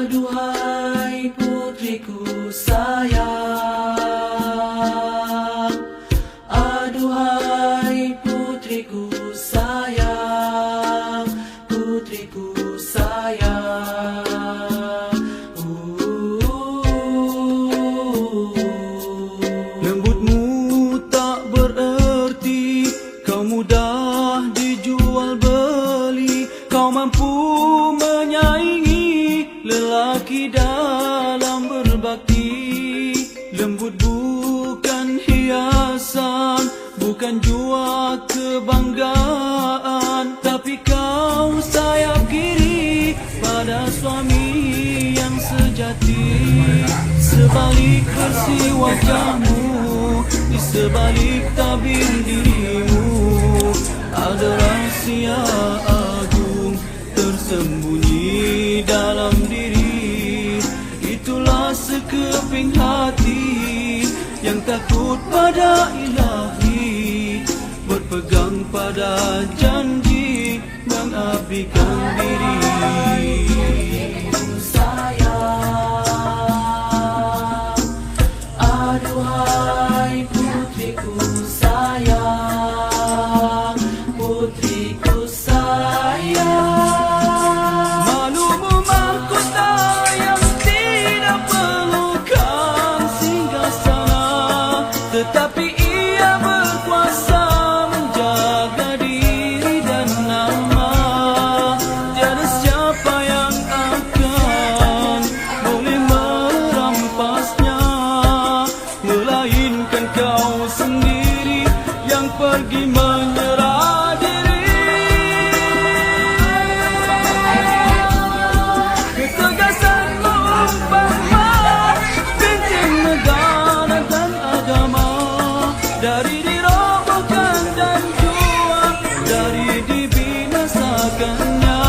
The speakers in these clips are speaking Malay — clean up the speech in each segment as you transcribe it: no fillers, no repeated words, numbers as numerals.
Aduhai putriku sayang, aduhai putriku sayang, putriku sayang. Lembutmu tak bererti, kau mudah dijual beli, kau mampu menyaingi lelaki dalam berbakti. Lembut bukan hiasan, bukan jua kebanggaan, tapi kau sayap kiri pada suami yang sejati. Sebalik bersih wajahmu, di sebalik tabir dirimu, ada rahasia agung tersembunyi dalam diri. Itulah sekeping hati yang takut pada ilahi, berpegang pada janji mengabdikan diri. Sayang, aduhai putriku sayang, putriku sayang. Tetapi ia berkuasa menjaga diri dan nama. Tiada siapa yang akan boleh merampasnya, melainkan kau sendiri yang pergi menyerah diri. Ketegasan mengumpama benteng negara dan agama, dari dirobohkan dan jua dari dibinasakannya.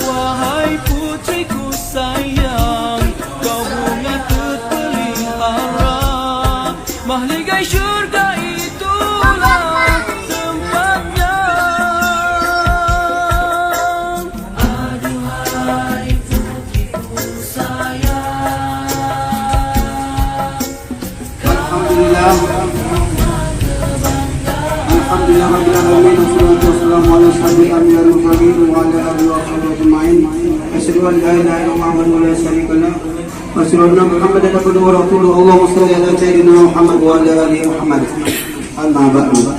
Wahai putriku sayang, kau bunga terpelihara, mahligai syurga itulah tempatnya. Aduhai putriku sayang, Alhamdulillah rabbil alamin, wassalatu wassalamu ala asyrafil anbiya'i wal mursalin wa ala alihi wa sahbihi ajma'in. Asyhadu an la ilaha illallah wa la syarika lah, wa asyhadu anna Muhammadan abduhu wa rasuluhu. Allahumma shalli ala sayyidina Muhammad wa ala ali Muhammad. Amma ba'du.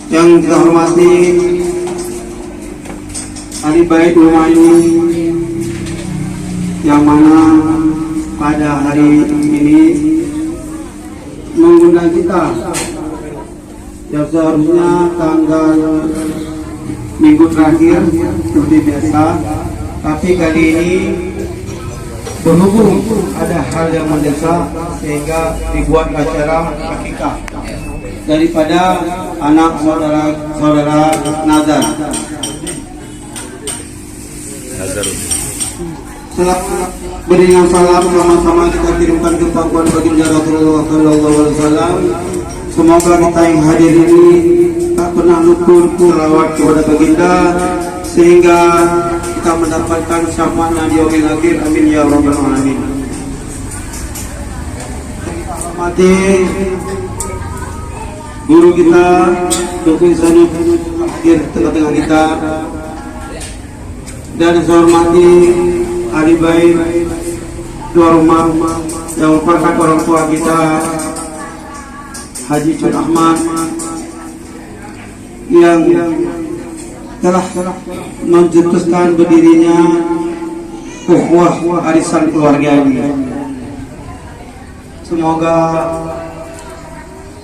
Yang kita hormati ahli bait rumah ini, yang mana pada hari ini mengundang kita yang seharusnya tanggal minggu terakhir seperti biasa, tapi kali ini berhubung ada hal yang mendesak sehingga dibuat acara akikah daripada anak saudara Nazar. Berikan salam sama-sama kita kirimkan ke pangkuan baginda Rasulullah sallallahu alaihi wasallam. Semoga kita yang hadir ini tak pernah lupa selawat kepada baginda sehingga kita mendapatkan syafaatnya di yaumil akhir. Amin ya rabbal alamin. Hormati guru kita, Dr. Sanif hadir tengah-tengah kita, dan saya hormati ahli bait dua rumah yang merupakan orang tua kita, Haji Cun Ahmad, yang telah mencetuskan berdirinya ukhuwah arisan keluarga ini. Semoga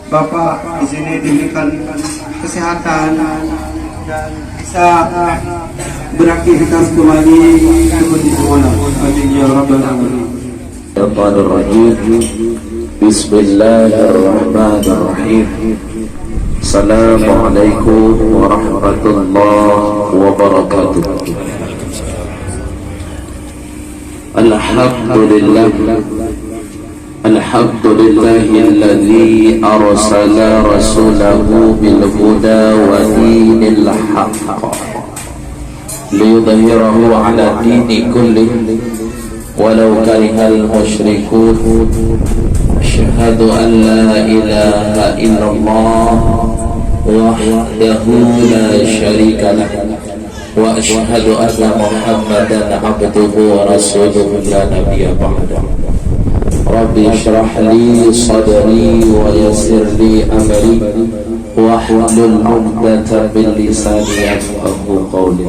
Bapak di sini diberikan kesehatan dan bisa beraktivitas kembali seperti semula. Amin ya rabbal alamin. Bismillahirrahmanirrahim. Assalamualaikum warahmatullahi wabarakatuh. Alhamdulillah, alhamdulillahilladzi arsala rasulahu bil huda wa dinil haqq ليظهره على الدين كله ولو كره المشركون أشهد أن لا إله إلا الله وحده لا شريك له وأشهد أن محمدا عبده ورسوله لا نبي بعده ربي اشرح لي صدري ويسر لي أمري واحلل عقدة من لساني يفقهوا قولي.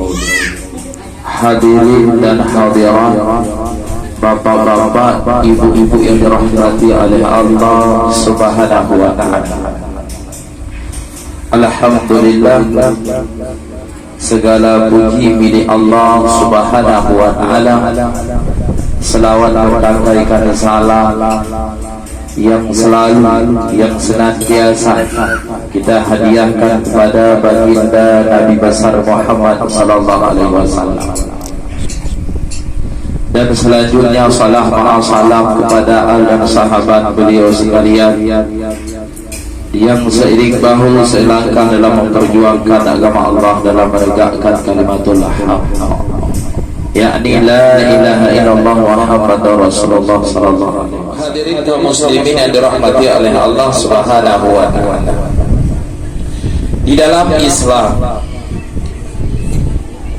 Hadirin dan hadirat, bapak-bapak, ibu-ibu yang dirahmati oleh Allah Subhanahu wa ta'ala. Alhamdulillah, segala puji milik Allah Subhanahu wa ta'ala. Selawat berkaitan salam yang selalu, yang senantiasa kita hadiahkan kepada baginda Nabi besar Muhammad sallallahu alaihi wasallam. Dan selanjutnya salam kepada al dan sahabat beliau sekalian yang seiring bahu selangkah dalam memperjuangkan agama Allah dalam menegakkan kalimatul haq, yakni la ilaha illallah Muhammadur Rasulullah sallallahu alaihi wasallam. Hadirin kaum muslimin yang dirahmati oleh Allah Subhanahu wa ta'ala. Di dalam Islam,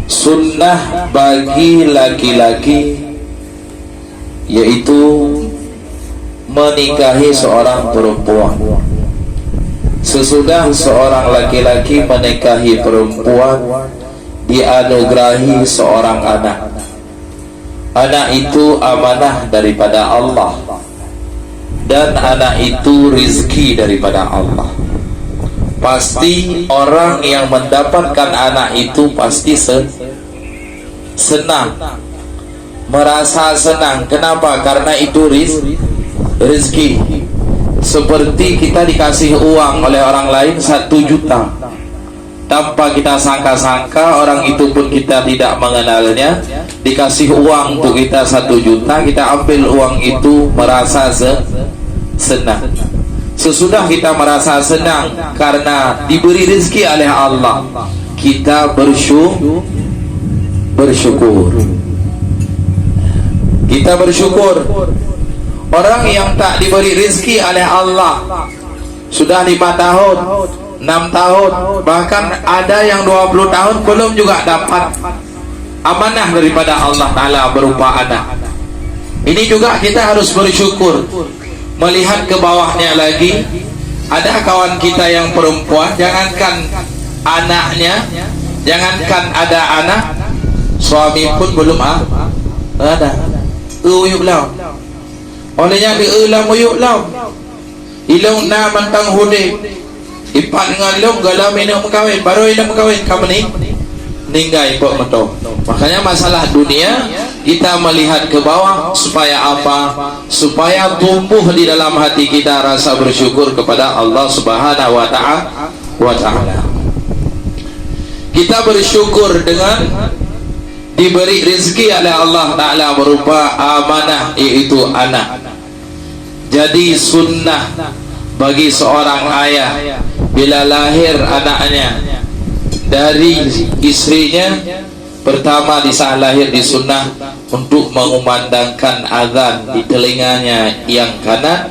sunnah bagi laki-laki yaitu menikahi seorang perempuan. Sesudah seorang laki-laki menikahi perempuan, dianugerahi seorang anak. Anak itu amanah daripada Allah, dan anak itu rizki daripada Allah. Pasti orang yang mendapatkan anak itu pasti senang, merasa senang. Kenapa? Karena itu rizki. Seperti kita dikasih uang oleh orang lain 1 juta, tanpa kita sangka-sangka, orang itu pun kita tidak mengenalnya, dikasih uang untuk kita 1 juta, kita ambil uang itu merasa senang. Sesudah kita merasa senang karena diberi rezeki oleh Allah, kita bersyukur. Kita bersyukur. Orang yang tak diberi rezeki oleh Allah sudah 5 tahun, 6 tahun, bahkan ada yang 20 tahun belum juga dapat amanah daripada Allah Ta'ala berupa anak. Ini juga kita harus bersyukur. Melihat ke bawahnya lagi, ada kawan kita yang perempuan, jangankan anaknya, jangankan ada anak, suami pun belum ada. Uyuk lau. Olehnya diulang uyuk lau. Ilung na mantang hudi. Ipat dengan ilung galam ini mengkawin, baru ini mengkawin kamu ni ninggai kok meto. Makanya masalah dunia kita melihat ke bawah supaya apa? Supaya tumbuh di dalam hati kita rasa bersyukur kepada Allah Subhanahu wa ta'ala. Kita bersyukur dengan diberi rezeki oleh Allah Ta'ala berupa amanah, yaitu anak. Jadi sunnah bagi seorang ayah bila lahir anaknya dari istrinya, pertama di saat lahir disunnah untuk mengumandangkan azan di telinganya yang kanan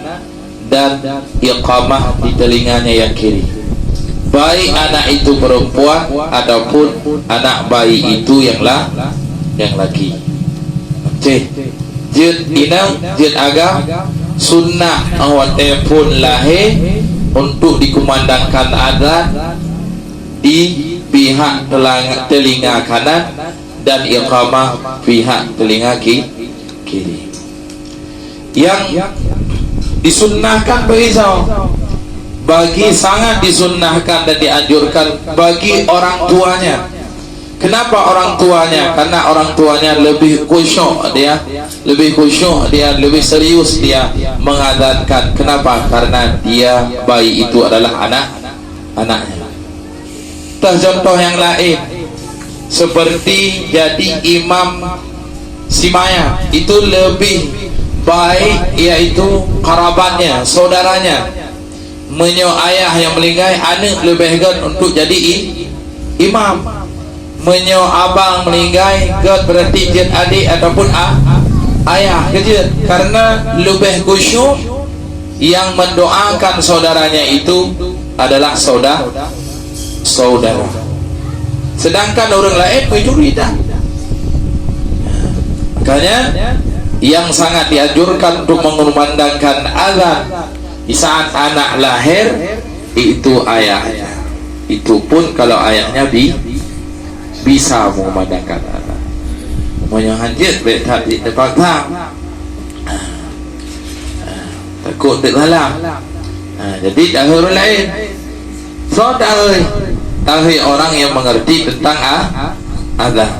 dan iqamah di telinganya yang kiri. Baik anak itu perempuan ataupun anak bayi itu yang laki. Jid inang jid agam sunnah awak pun lahir untuk dikumandangkan azan di pihak telinga kanan dan iqamah pihak telinga kiri. Yang disunnahkan bagi sangat disunnahkan dan dianjurkan bagi orang tuanya. Kenapa orang tuanya? Karena orang tuanya lebih khusyuk, dia lebih serius dia mengadzankan. Kenapa? Karena dia bayi itu adalah anaknya. Contoh yang lain seperti jadi imam simaya, itu lebih baik, yaitu kerabatnya, saudaranya menyo ayah yang melingkai anak lebih baik untuk jadi imam. menyo abang meninggal ke berarti jet adik ataupun ayah kejut, karena lebih khusyuk yang mendoakan saudaranya itu adalah saudara. Sedangkan orang lain mencuri dah. Makanya yang sangat dianjurkan untuk mengumandangkan azan di saat anak lahir itu ayahnya. Itu pun kalau ayahnya bisa mengumandangkan azan. Moyo hanjit baik tak di tempat takut terhalang. Jadi dahulu lain. So tahu orang yang mengerti tentang azan.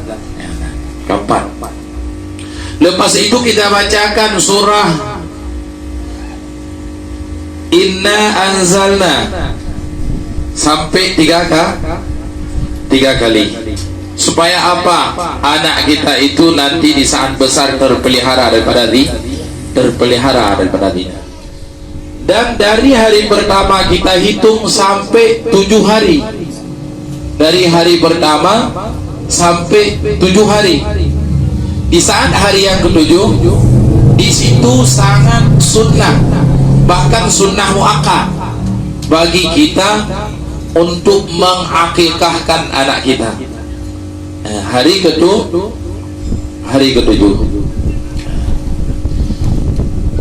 Kapan? Lepas itu kita bacakan surah Inna Anzalna sampai 3 kali. Supaya apa? Anak kita itu nanti di saat besar terpelihara daripada zina. Dan dari hari pertama kita hitung sampai 7 hari. Dari hari pertama sampai 7 hari. Di saat hari yang ke-7, di situ sangat sunnah, bahkan sunnah muakkad bagi kita untuk mengakikahkan anak kita. Hari ke-7.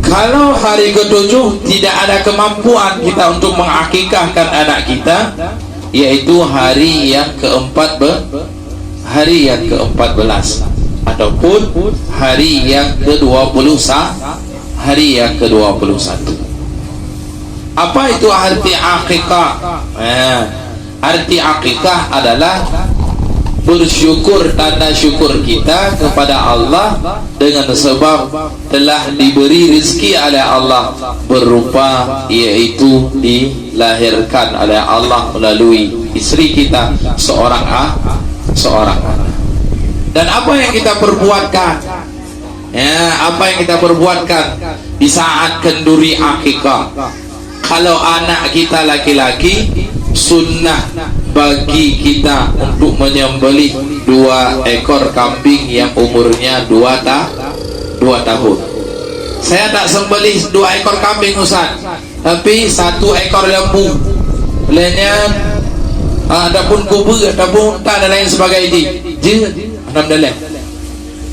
Kalau hari ke-7 tidak ada kemampuan kita untuk mengakikahkan anak kita, yaitu hari yang ke-14 ataupun hari yang ke-21. Apa itu arti akikah? Arti akikah adalah bersyukur, tanda syukur kita kepada Allah dengan sebab telah diberi rezeki oleh Allah berupa yaitu dilahirkan oleh Allah melalui istri kita seorang anak. Dan apa yang kita perbuatkan? Apa yang kita perbuatkan di saat kenduri akikah? Kalau anak kita laki-laki, sunnah bagi kita untuk menyembelih 2 ekor kambing yang umurnya 2 tahun. Saya tak sembelih 2 ekor kambing Ustaz, tapi 1 ekor lembu. Lainnya adapun kubur ataupun tak dan lain sebagainya. Alhamdulillah.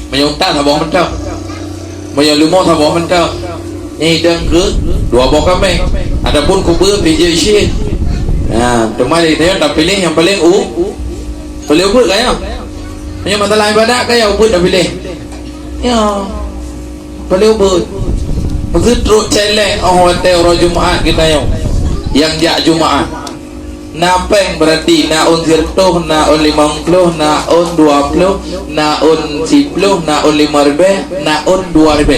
Menyuntak sabah mentak. Menyelumur sabah mentak. Ni deng ke 2 buah kambing. Adapun kubur PJ Syekh. Teman dia dah pilih yang paling boleh ubud kan ya? Punya masalah ibadat kan ya, ubud dah pilih. Ya. Boleh ubud. Mesti terus celek hotel orang Jumaat kita yang jak Jumaat. Napeng berarti naun 10, naun 50, naun 20, naun 10, naun 5 naun 2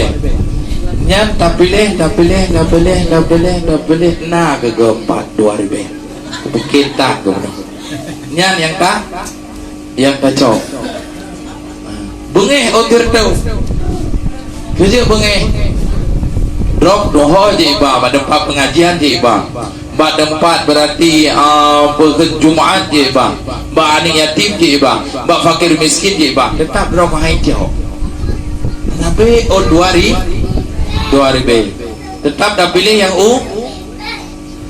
Nyan tak pilih na kegempat 2 kita nyan yang kacau bengeh otir tu kerja bengeh drop doho je iba pada pengajian je iba bak tempat berarti Jumaat je iba bak anak yatim je iba bak fakir miskin je iba tetap drop hai jauh tapi 2 ribu tetap dah pilih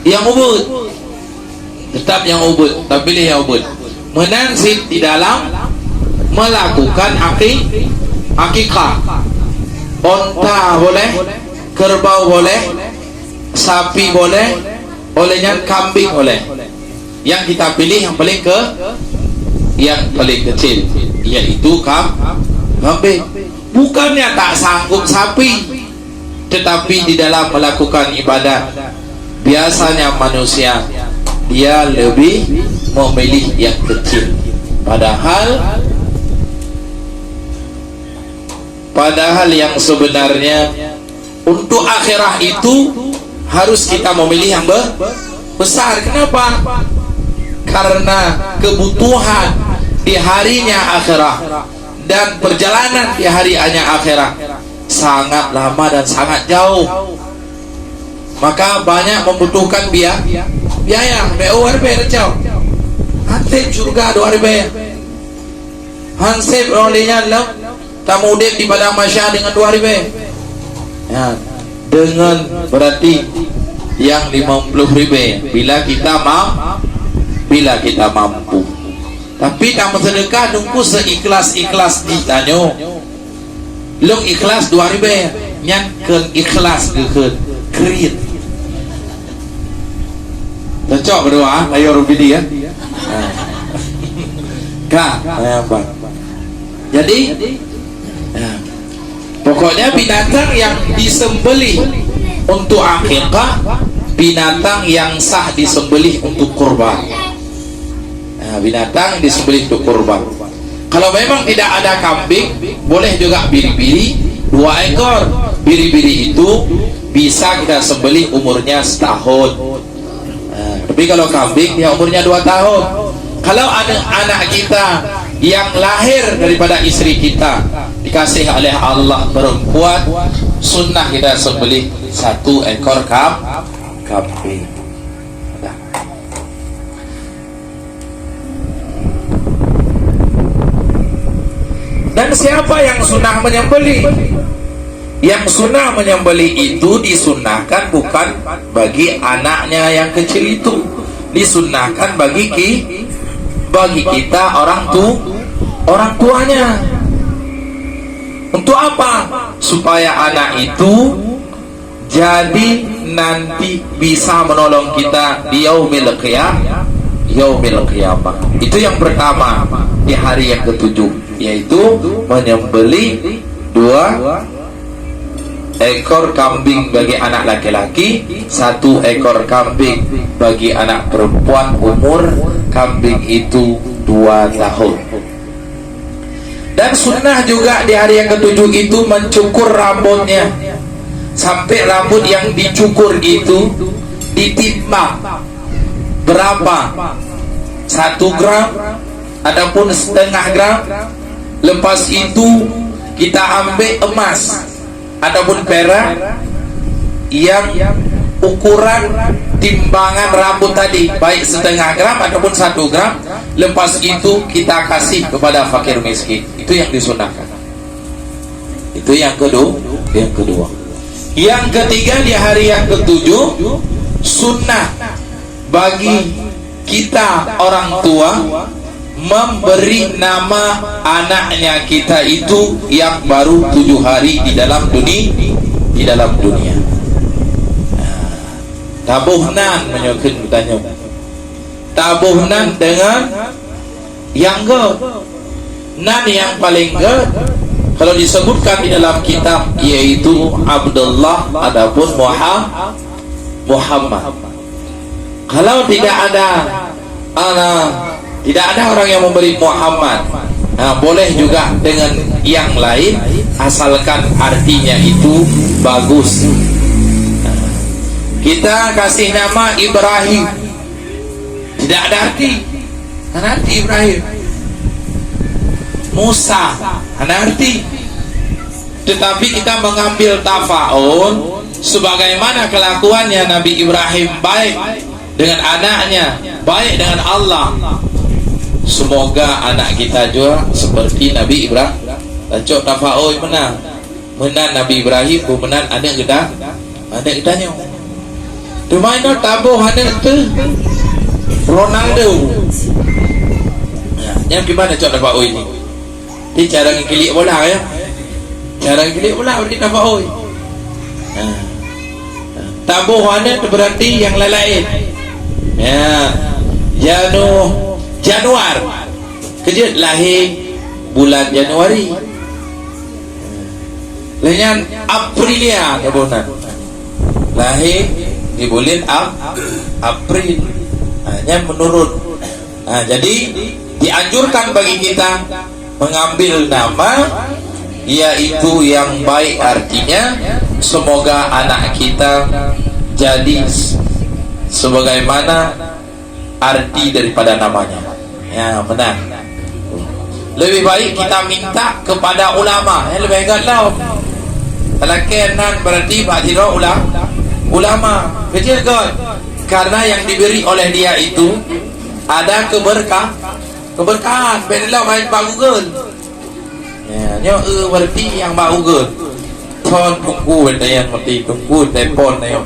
yang ubud tetap yang ubud, tak pilih yang ubud. Menansib di dalam melakukan akikah. Onta boleh, kerbau boleh, sapi boleh, olehnya kambing boleh. Yang kita pilih yang paling kecil, yaitu kambing. Bukannya tak sanggup sapi, tetapi di dalam melakukan ibadat biasanya manusia dia lebih memilih yang kecil, padahal yang sebenarnya untuk akhirah itu harus kita memilih yang besar. Kenapa? Karena kebutuhan di harinya akhirah dan perjalanan di harinya akhirah sangat lama dan sangat jauh, maka banyak membutuhkan biaya. BORB recau hati surga 2 ribu Hansip olehnya lah tamu udip di padang masyarakat dengan 2 ribu ya, dengan berarti yang 50 ribu bila kita mampu. Tapi tamu sedekah nunggu seikhlas-ikhlas ditanya lu ikhlas 2 ribu nyankan ikhlas ke kredit cocok berdua ayo rubidi ya kak apa jadi pokoknya binatang yang disembelih untuk akikah, binatang yang sah disembelih untuk kurban. Binatang disembelih untuk kurban. Kalau memang tidak ada kambing, boleh juga biri-biri 2 ekor. Biri-biri itu bisa kita sembelih umurnya setahun. Tapi kalau kambing ya umurnya 2 tahun. Kalau ada anak kita yang lahir daripada istri kita dikasih oleh Allah perempuan, sunnah kita sembelih 1 ekor kambing. Dan siapa yang sunnah menyembelih? Yang sunnah menyembelih itu disunnahkan bukan bagi anaknya yang kecil itu, disunnahkan bagi kita orang tuanya. Untuk apa? Supaya anak itu jadi nanti bisa menolong kita di yaumil qiyamah. Itu yang pertama di hari yang ke-7, yaitu menyembelih 2 ekor kambing bagi anak laki-laki, 1 ekor kambing bagi anak perempuan, umur kambing itu 2 tahun. Dan sunnah juga di hari yang ke-7 itu mencukur rambutnya, sampai rambut yang dicukur itu ditimbang berapa, 1 gram ataupun setengah gram. Lepas itu kita ambil emas ataupun perak yang ukuran timbangan rambut tadi, baik setengah gram ataupun 1 gram. Lepas itu kita kasih kepada fakir miskin. Itu yang disunahkan. Itu yang kedua. Yang ketiga di hari yang ke-7, sunnah bagi kita orang tua memberi nama anaknya kita itu yang baru 7 hari di dalam dunia. Tabuhnan menyokong bertanya. Tabuhnan dengan yang nan yang paling kalau disebutkan di dalam kitab yaitu Abdullah adapun Muhammad. Kalau tidak ada orang yang memberi Muhammad, boleh juga dengan yang lain asalkan artinya itu bagus. Kita kasih nama Ibrahim, tidak ada arti, ada arti Ibrahim. Musa, ada arti. Tetapi kita mengambil tafaun sebagaimana kelakuannya Nabi Ibrahim baik dengan anaknya, baik dengan Allah. Semoga anak kita juga seperti Nabi Ibrahim. Cok tafaul menang Nabi Ibrahim, menang anak kita nyo. Tumaino tabuh anak tu Ronaldo. Yang gimana cok tafaul ini? Ini cara ngilik bola ya. Cara ngilik bola berarti tafaul. Tabuh anak berarti yang lain. Ya, Januar kejut lahir bulan Januari. Lainnya Aprilia kebunan lahir di bulan April. Hanya menurut. Jadi dianjurkan bagi kita mengambil nama yaitu yang baik, artinya semoga anak kita jadi sebagaimana arti daripada namanya. Ya, benar. Lebih baik kita minta kepada ulama. Lebih baiklah. Kalau kenan berarti bahagia ulama. Kecil kan? Karena yang diberi oleh dia itu ada keberkahan. Benar main Google. Nyo berarti yang bau ge. Thon tungku yang mati tungku telepon na yun.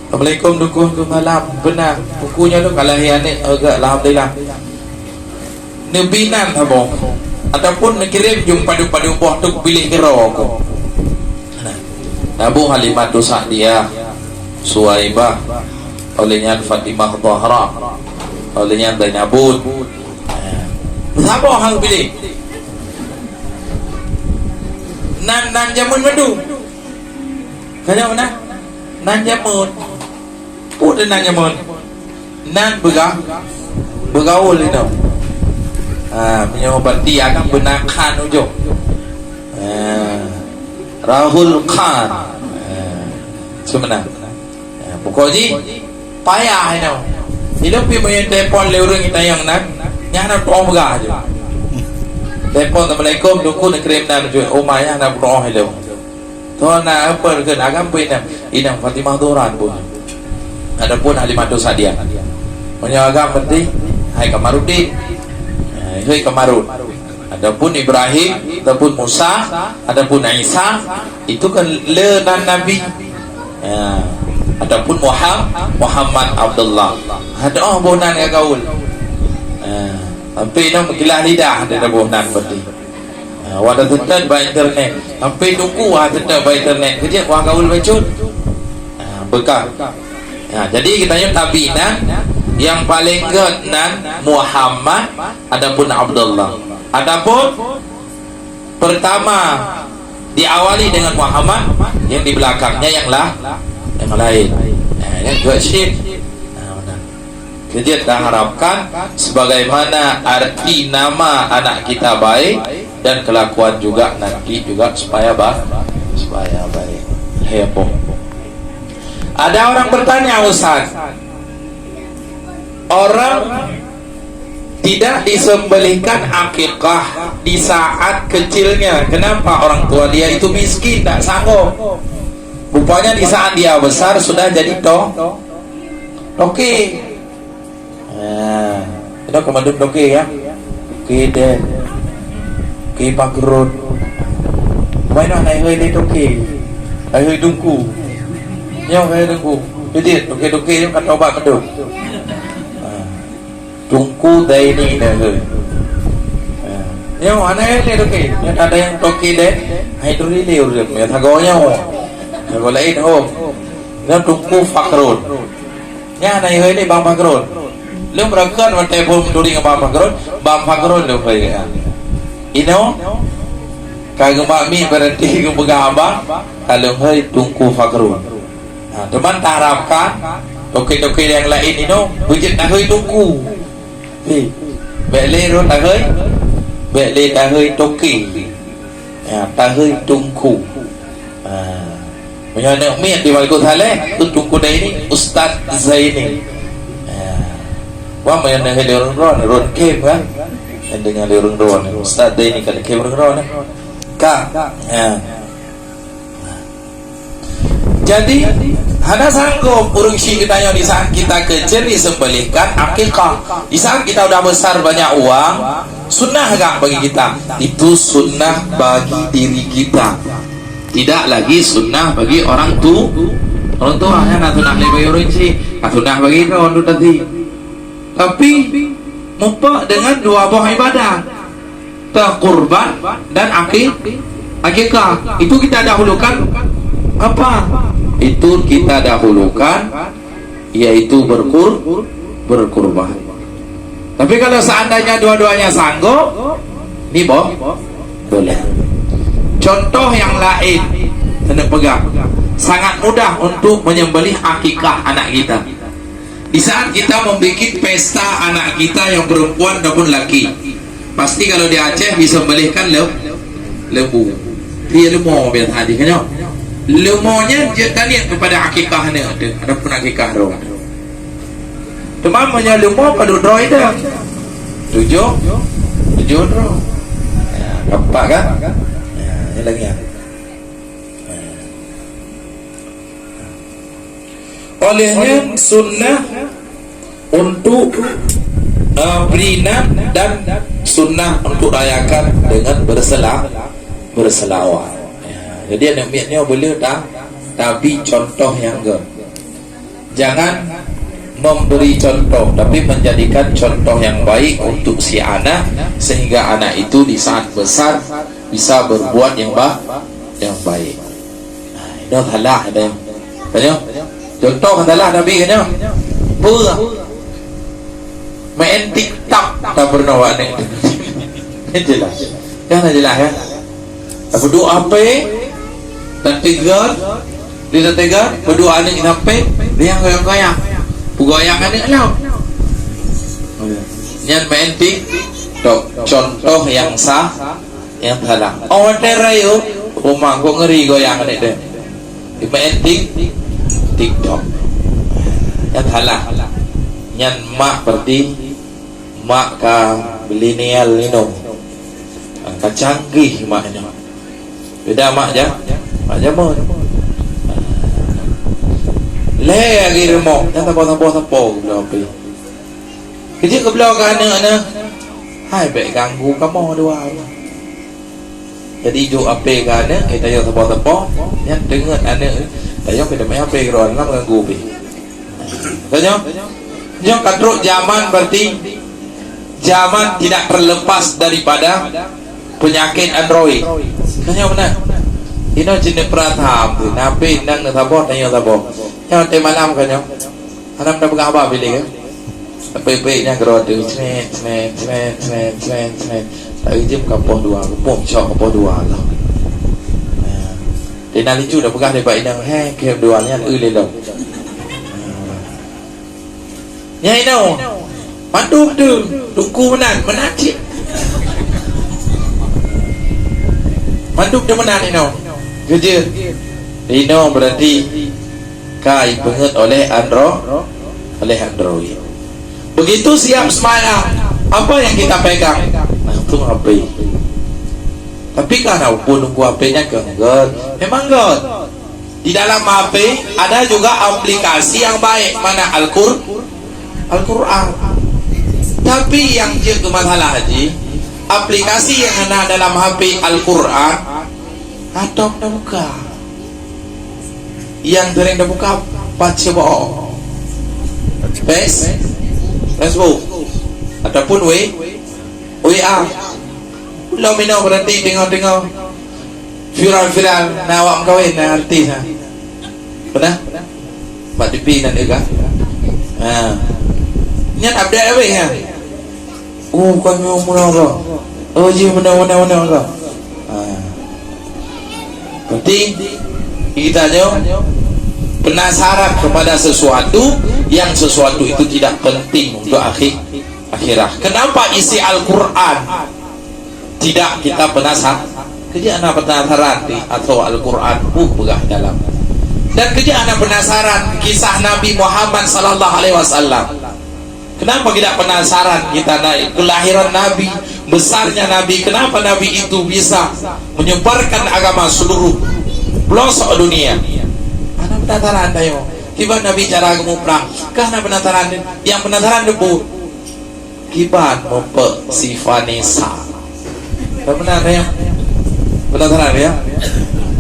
Assalamualaikum dukun malam. Benar. Tungkunya lu kalahian ni agak alhamdulillah. Nebinan habong. Ataupun kirim jumpa padu buah tu pilih kero ko. Abu Halimah Sa'diyah Suwaibah olehnya Fatimah Zahra olehnya Zainabun. Siapa hang pilih? Nan jamun madu. Kaya mana? Nan jamun. Put nan jamun. Nan begaul itu. Menyobati akan benakan ujung. Rahul Khan. Sebenarnya. Pokoknya payah itu. Hidup pi main telefon leureung kita yang nan, nyana tong begah aja. Telefon Assalamualaikum dukun kirim dan omaya nak doa hello. Tuan nak apa ke agam pun inang Fatimah Zahra pun. Adapun Halimah Sa'diyah. Punya agam penting hai Kamarudin. Hai Kamarud. Adapun Ibrahim, adapun Musa, adapun Isa itu kan lenan Nabi. Adapun Muhammad Abdullah. Ada bonan ke gaul. Sampai nak berkilah lidah ada bonan berarti. Wadah tetap by internet. Sampai tunggu tetap by internet. Kerja wah gaul bacut. Bekal. Jadi kita yang Nabi yang paling kenan Muhammad adapun Abdullah. Adapun pertama diawali dengan Muhammad, yang di belakangnya yang lain. Yang dua syir. Jadi kita harapkan sebagaimana arti nama anak kita baik dan kelakuan juga nanti juga supaya baik. Heboh. Ada orang bertanya, Ustaz, orang tidak disembelihkan akikah di saat kecilnya, kenapa? Orang tua dia itu miskin, tak sanggup. Rupanya di saat dia besar sudah jadi toke. Kita kemandun toke ya. Toke deh. Toke pagerut. Mana naik hari toke? Hari dungku. Nyaw hari dungku. Jadi toke itu kan obat meduk. Dungku dah ini dah ke. Nyaw aneh ni toke. Ada yang toke deh. Hai tu rile urip. Ya thagonya. Kalau lain dan tungku fakrun. Ya naik hari ni bang fakrun. Lu berakan waktu telefon duri dengan bang fakrun lu pergi. Ino, kagum mami berarti kagum abang. Kalau hari tungku fakrun. Teman harapkan toke yang lain ino, wujud tak hari tungku. Beli ro tak hari, beli tak hari toke. Tak hari tungku. Punya anak mi di Maluku Saleh tu tungku dah ini Ustaz Zaini. Wah main dengan dia orang ron kem kan? Dengan dia orang ron Ustaz Zaini kan kem orang ron. Jadi ada sanggup urung si kita yang di saat kita kecil disembelihkan akikah. Di saat kita udah besar banyak uang, sunnah enggak bagi kita? Itu sunnah bagi diri kita. Tidak lagi sunnah bagi orang tua nak sunnah lebih orang sih, sunnah bagi kawan tu tadi. Tapi mumpah dengan dua buah ibadah, kurban dan akikah. Itu kita dahulukan apa? Itu kita dahulukan yaitu berkurban. Tapi kalau seandainya dua-duanya sanggup, ni boleh. Contoh yang lain, hendak pegang, sangat mudah untuk menyembelih akikah anak kita. Di saat kita membuat pesta anak kita yang perempuan ataupun laki, pasti kalau di Aceh disembelihkan lembu. Dia lembu biar tadi kan? Lembunya dia tanya kepada akikahnya ada pun akikah roh. Teman punya lembu pada roh itu. Tujuh roh. Nampak kan? Lagi olehnya sunnah untuk berinan dan sunnah untuk rayakan dengan berselawat. Jadi anak miatnya boleh tak, tapi contoh yang ke. Jangan memberi contoh, tapi menjadikan contoh yang baik untuk si anak, sehingga anak itu di saat besar bisa berbuat yang baik. Itu halah ada. Tanya. Contoh adalah Nabi kanya. Pura. Main TikTok tak pernah buat ni. Jelas. Kan jelas kan? Apa doa apa? Dan tiga, dia tiga, berdoa ni sampai dia goyang-goyang. Goyang ni lah. Yang main TikTok, contoh yang sah, yang salah. Orang terayu, rumah kau ngeri goyang ni deh. Main TikTok, yang salah. Yang mak berarti mak ka milenial ni no. Ka canggih maknya. Beda mak je. Mak jaman. Le lagi remok, jangan tampo belah pi. Kerja ke belah kan anak. Hai baik ganggu kamu dua. Jadi jo ape kan kita yo tampo yang dengar anak. Tayo kita mai ape ron lah ganggu pi. Tanya. Yang kadruk zaman berarti zaman tidak terlepas daripada penyakit Android. Tanya benar. Ini jenis peratham tu. Nabi nang tabor tanya tabor. Yang te malam kan yo. Anak dah pegang apa pilih kan? Pe-pe-nya gerot tu. Cmet. Tapi jam kapoh dua, kapoh cok kapoh dua lah. Dia nak licu dah pegang dekat inang. Hei, kem duanya le dah. Ya ino. Manduk tu, tunggu menang cik. Manduk dia menang ino. Kerja. Ino berarti kai penget oleh Android. Begitu siap semalam, apa yang kita pegang? Itu HP. Tapi kan pun nunggu HP-nya genggot. Memang genggot. Di dalam HP ada juga aplikasi yang baik, mana Al-Quran. Tapi yang jadi masalah haji, aplikasi yang ada dalam HP Al-Quran atau dah buka. Yang sering dah buka baca bohong. Facebook ataupun WA. Lo minum berhenti tengok viral nak awak kahwin nak artis ha. Pernah? Pak TV nak juga. Ni update apa ya? Oh, kau mana kau? Oh, je mana kau? Penting kita penasaran kepada sesuatu yang sesuatu itu tidak penting untuk akhirat. Kenapa isi Al-Quran tidak kita penasaran? Kerja anak penasaran atau Al-Quran begah dalam. Dan kerja anak penasaran kisah Nabi Muhammad sallallahu alaihi wasallam. Kenapa tidak penasaran kita naik kelahiran Nabi, besarnya Nabi, kenapa Nabi itu bisa menyebarkan agama seluruh pelosok dunia? Anak penasaran tayo. Kibat Nabi cara kamu perang. Karena penasaran yang penasaran debu. Kibat mempe si Vanessa. Benar ya? Penasaran ya?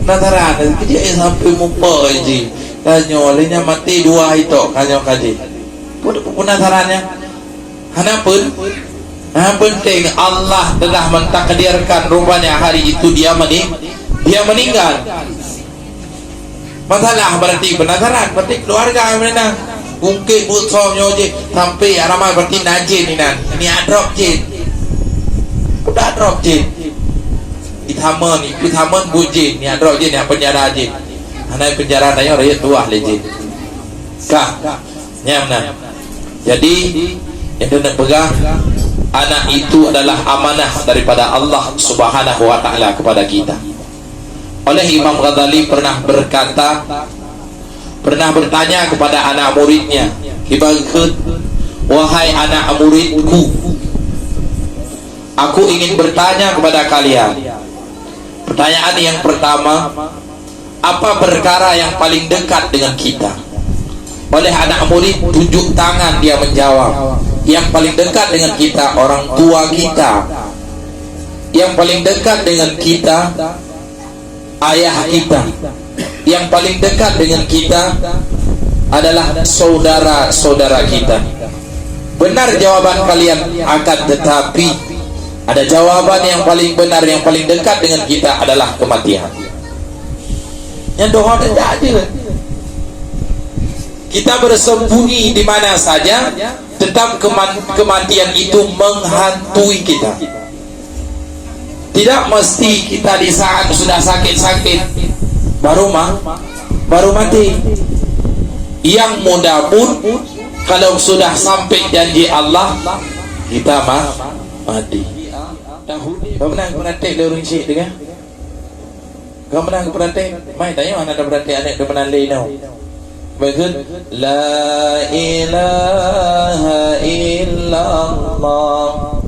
Penasaran. Kerja sampai mempe aja. Kanyo, lainnya mati dua itu. Kanyo kaji. Penasarannya. Kenapa? Penting Allah telah mentakdirkan rupanya hari itu dia meninggal. Masalah berarti penasaran, berarti keluarga mana? Mungkin buat je sampai ramai berarti najin ni nan. Ini adrop je. Udah adrop je. Itaman bujin ni adrop je ni penjara je. Anak penjara tanya rakyat tua je. Kah? Nyamna. Jadi yang kena pegang anak itu adalah amanah daripada Allah Subhanahu wa taala kepada kita. Oleh Imam Ghazali pernah bertanya kepada anak muridnya, wahai anak muridku, aku ingin bertanya kepada kalian. Pertanyaan yang pertama, apa perkara yang paling dekat dengan kita? Oleh anak murid tunjuk tangan, dia menjawab, yang paling dekat dengan kita orang tua kita. yang paling dekat dengan kita ayah kita. Yang paling dekat dengan kita adalah saudara-saudara kita. Benar jawaban kalian, akan tetapi ada jawaban yang paling benar, yang paling dekat dengan kita adalah kematian. Yang doa tidak ada. Kita bersembunyi di mana saja, tetap kematian itu menghantui kita. Tidak mesti kita di saat sudah sakit-sakit baru mati. Yang muda pun kalau sudah sampai janji Allah, kita mati. Kau pernah perantik dia orang syik dengar? Kau pernah perantik? Mai tanya mana ada perantik anak dia pernah lay now. Betul? La ilaha illallah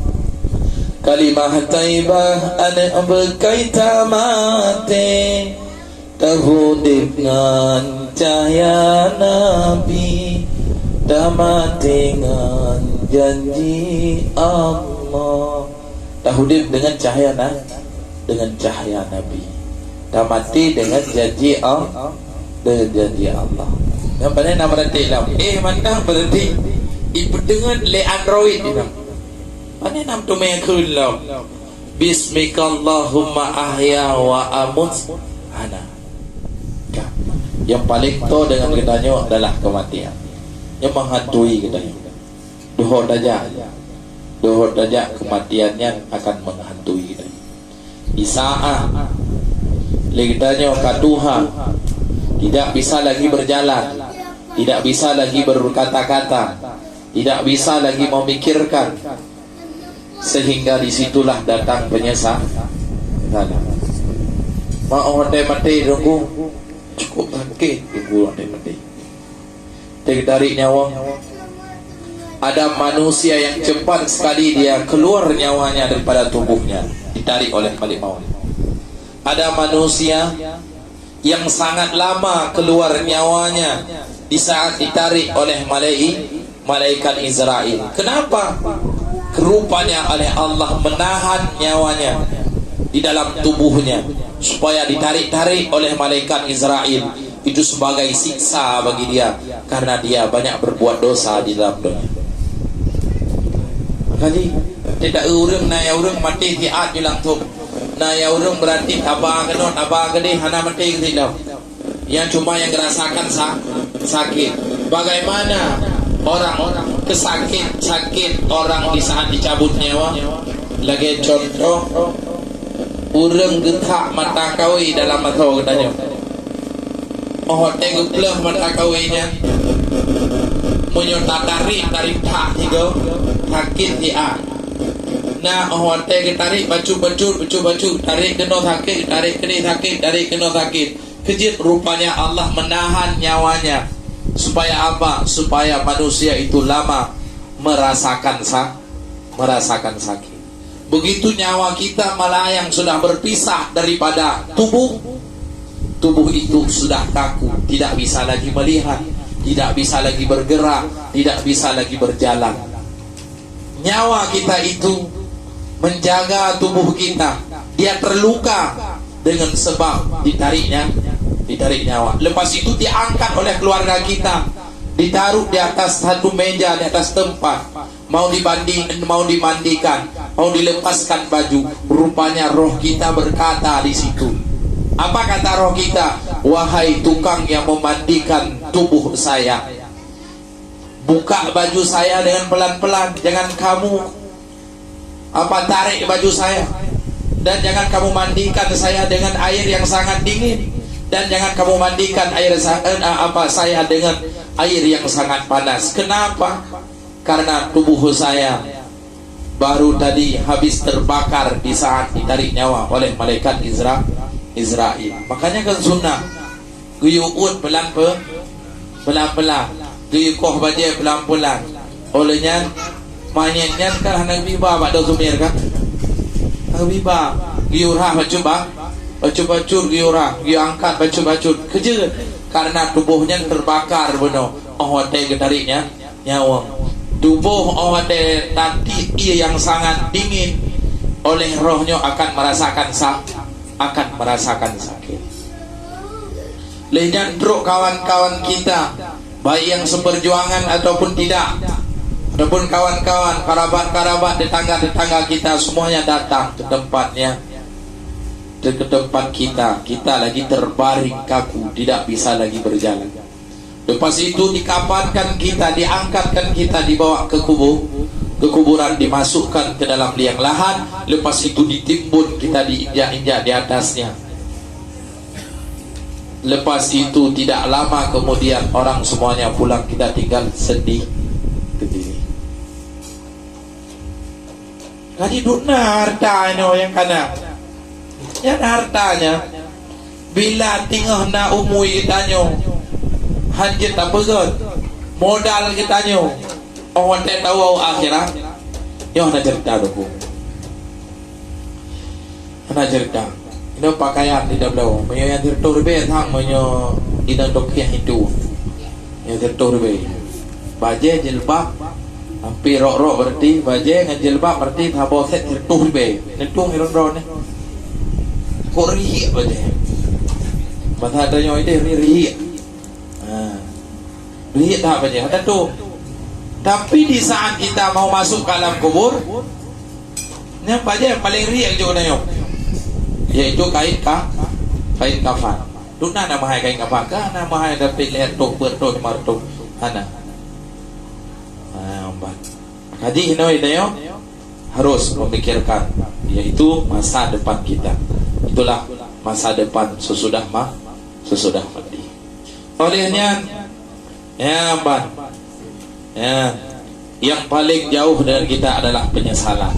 kalimah taibah anak berkaitan mati tahudib dengan cahaya Nabi tamat dengan janji Allah. Tahudib dengan cahaya Nabi, tamati dengan janji Allah. Yang paling nak berhenti lah. Mana berhenti? Ibu dengan le Android ni lah. Mana nak tu main kul lah. Bismikallahumma ahya wa amut ana. Yang paling tu dengan kitanya adalah kematian. Yang menghantui kitanya. Dohor dajak kematiannya akan menghantui kita. Isaah kitanya ke Tuhan, tidak bisa lagi berjalan, tidak bisa lagi berkata-kata, tidak bisa lagi memikirkan, sehingga disitulah datang penyesalan. Mau mati tunggu cukup sakit, tunggu mati. Tarik nyawa. Ada manusia yang cepat sekali dia keluar nyawanya daripada tubuhnya, ditarik oleh malik maut. Ada manusia yang sangat lama keluar nyawanya di saat ditarik oleh malaikat Israel. Kenapa? Rupanya oleh Allah menahan nyawanya di dalam tubuhnya supaya ditarik-tarik oleh malaikat Israel. Itu sebagai siksa bagi dia karena dia banyak berbuat dosa di dalam dunia. Kali tidak urang na ya urang mati tiat bilang tu. Na ya urang berarti tabang kenon abang gede hana mati tidak. Yang cuma yang merasakan sakit. Bagaimana orang sakit orang di saat dicabut nyawa? Lagi contoh urang getak mata kawi dalam mata katanya. Oh tengok pelah mata kawinya. Menyota tarik tak tiga sakit dia. Nah, orang tarik baju tarik kena sakit, tarik kena sakit. Kejut rupanya Allah menahan nyawanya supaya apa? Supaya manusia itu lama merasakan sakit. Begitu nyawa kita melayang sudah berpisah daripada tubuh itu sudah kaku, tidak bisa lagi melihat, tidak bisa lagi bergerak, tidak bisa lagi berjalan. Nyawa kita itu menjaga tubuh kita. Dia terluka dengan sebab ditarik nyawa. Lepas itu diangkat oleh keluarga kita, ditaruh di atas satu meja, di atas tempat, mau dimandikan, mau dilepaskan baju. Rupanya roh kita berkata di situ. Apa kata roh kita? Wahai tukang yang memandikan tubuh saya, buka baju saya dengan pelan-pelan. Jangan kamu tarik baju saya, dan jangan kamu mandikan saya dengan air yang sangat dingin, dan jangan kamu mandikan saya dengan air yang sangat panas. Kenapa? Karena tubuh saya baru tadi habis terbakar di saat ditarik nyawa oleh malaikat Israel. Makanya kan sunnah guyuut pelan-pelan, guyukoh baje pelan-pelan. Olehnya manyanya kan Nabi ba pada sumir kan. Nabi ba guyurah bacur guyurah, angkat bacur kerja karena tubuhnya terbakar benar. Tariknya nyawa. Tubuh tadi ia yang sangat dingin. oleh rohnya akan merasakan sakit. Lejan truk kawan-kawan kita, baik yang seperjuangan ataupun tidak, ataupun kawan-kawan, kerabat-kerabat, tetangga-tetangga kita, semuanya datang ke tempatnya, ke tempat kita lagi terbaring kaku, tidak bisa lagi berjalan. Lepas itu dikapankan kita, diangkatkan kita, dibawa ke kuburan, dimasukkan ke dalam liang lahat. Lepas itu ditimbun, kita diinjak-injak di atasnya. Lepas itu tidak lama kemudian orang semuanya pulang, kita tinggal sedih sendiri. Jadi dunia hartanya yang kana, yang hartanya bila tinggal na umui kitanya, hanjit apa kan? Modal kitanya, orang tak tahu akhirat. Yang nak cerita dulu, nak cerita. Ini pakaian tidak tahu. Yang terturbe thang menyo ina dokia itu, yang terturbe. Baju jilbab, hampir rok berarti baju dengan jilbab berarti thabo set terturbe. Nentung iron ni. Kori baju. Mata tanya itu ri. Lihat apa je, ada tu. Tapi di saat kita mau masuk ke dalam kubur, yang paling riak juga nayok, yaitu kain kafan. Tu nama hai kain kafan, kan nama hai dapat lihat tu bertu martu, ana. Jadi ini nayok harus memikirkan, yaitu masa depan kita. Itulah masa depan sesudah mati. Olehnya, ya Abang, ya, yang paling jauh dari kita adalah penyesalan.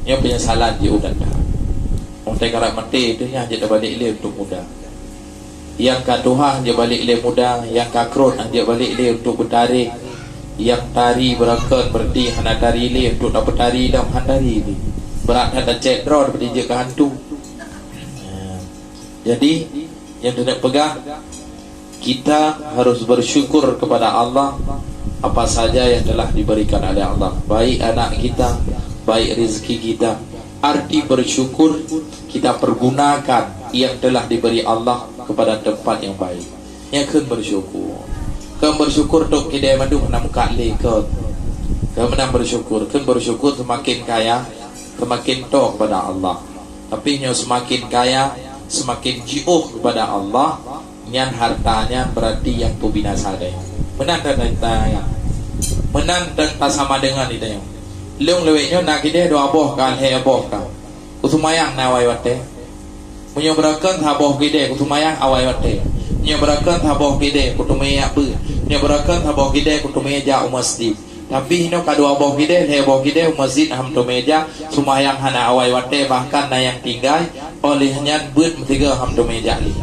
Yang penyesalan dia udah dah. Orang kerap mati itu yang dia balik dia untuk muda. Yang kaduha dia balik dia muda. Yang kakrut dia balik dia untuk bertarik. Yang tari berakan berdi hana tari dia untuk dapat tari dalam handari dia. Berat ada cek draw daripada dia ke hantu. Jadi yang tidak pegang, kita harus bersyukur kepada Allah apa saja yang telah diberikan oleh Allah, baik anak kita, baik rezeki kita. Arti bersyukur, kita pergunakan yang telah diberi Allah kepada tempat yang baik. Yang bersyukur, bersyukur untuk kita mandu menang kali ke menang bersyukur, bersyukur semakin kaya, semakin toh kepada Allah. Tapi yang semakin kaya, semakin jauh kepada Allah, yang hartanya berarti yang binasa dia. Menang dan tanya, menang dan tak sama dengan itu yang. Leung leweknya nak kita doa boh kan, hei boh kan. Kusumayang nawai wate. Menyoberakan haboh kita, kusumayang awai wate. Menyoberakan haboh kita, kutumaya ber. Menyoberakan haboh kita, kutumaya jauh masjid. Tapi hino kadua boh kita, hei boh kita masjid ham tumeja, sumayang hana awai wate, bahkan na yang tinggal olehnya buat tiga ham tumeja li.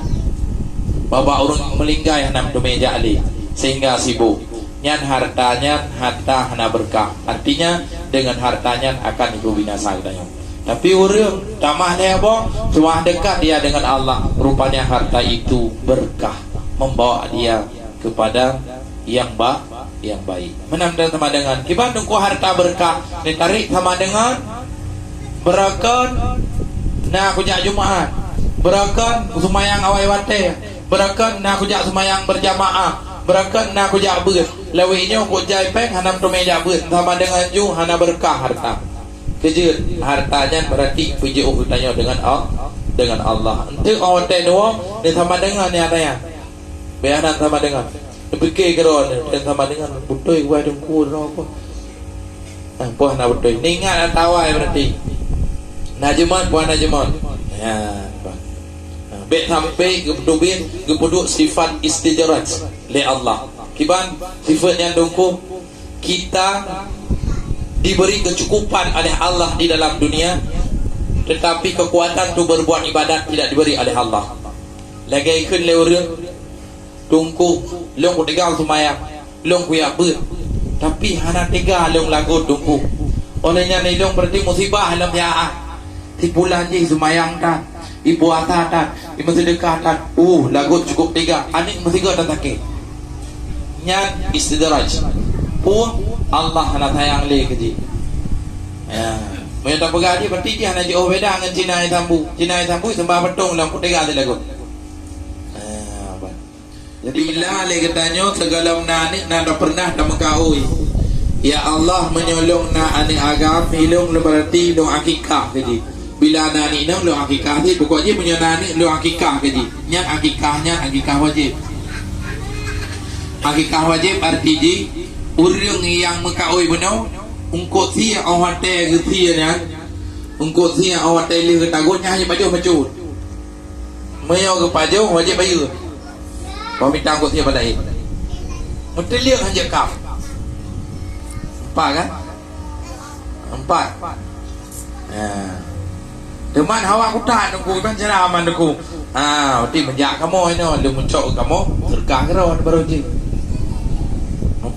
Bapak orang melinggai ham tumeja li sehingga sibuk. Nyan hartanya harta hana berkah. Artinya dengan hartanya akan ibu binasa katanya. Tapi orang tamah dia boh, cuma dekat dia dengan Allah. Rupanya harta itu berkah, membawa dia kepada yang baik. Menamdan sama dengan kiban tungku harta berkah ditarik sama dengan berakan na aku jak Jumaat, berakan sumayang awai wate, berakan na aku jak sumayang berjamaah, berakan na aku jak ber. Lewihnya aku jai peng hanam tu meja ber sama dengan ju hana berkah harta. Kejut hartanya berarti puji tanya dengan Allah. Untuk awak dua ni sama dengan ni ada ya. Bayaran sama dengan fikir keron dan sama dengan butoi gua dengku apa. Puan nak butoi. Ningat tawai berarti. Najeman puan najeman. Ya, bet sampai kepuduk sifat istijarat li Allah. Kiban sifatnya dengku kita diberi kecukupan oleh Allah di dalam dunia, tetapi kekuatan tu berbuat ibadat tidak diberi oleh Allah. Lagi ikut lewurun tungku long kutegal sumayang long kuyak ber, tapi hana tega long lagu tungku olehnya ni long berarti musibah dalam ya tipulan je sumayang tan ibu ata tan ibu sedekah tan lagu cukup tega anik mesti gak tak sakit nyan istidraj pun Allah hana tayang le keji ya Mereka tak bergaji berarti dia nak jauh beda dengan Cina yang tambu. Cina yang tambu sembah petung dalam kutega tu lagu. Jadi bila lagi tanya segala menanik nak pernah tak mengkaui. Ya Allah menyolong nak anik agam hilung berarti long akikah jadi. Bila nani nang long akikah ni pokoknya punya nani long akikah jadi. Nyat akikahnya akikah wajib. Akikah wajib arti ji urang yang mengkaui benar ungkot sia awak teh ke sia nya. Ungkot sia awak teh le tagonya hanya baju. Meyo ke paju wajib bayar. Kau minta angkut dia pada ini. Mesti lihat hanya kau. 4 kan? 4. Teman hawa aku tak nunggu kan cara aman aku. Berarti menjak kamu ini, lu muncul kamu serkah keron baru je. 4.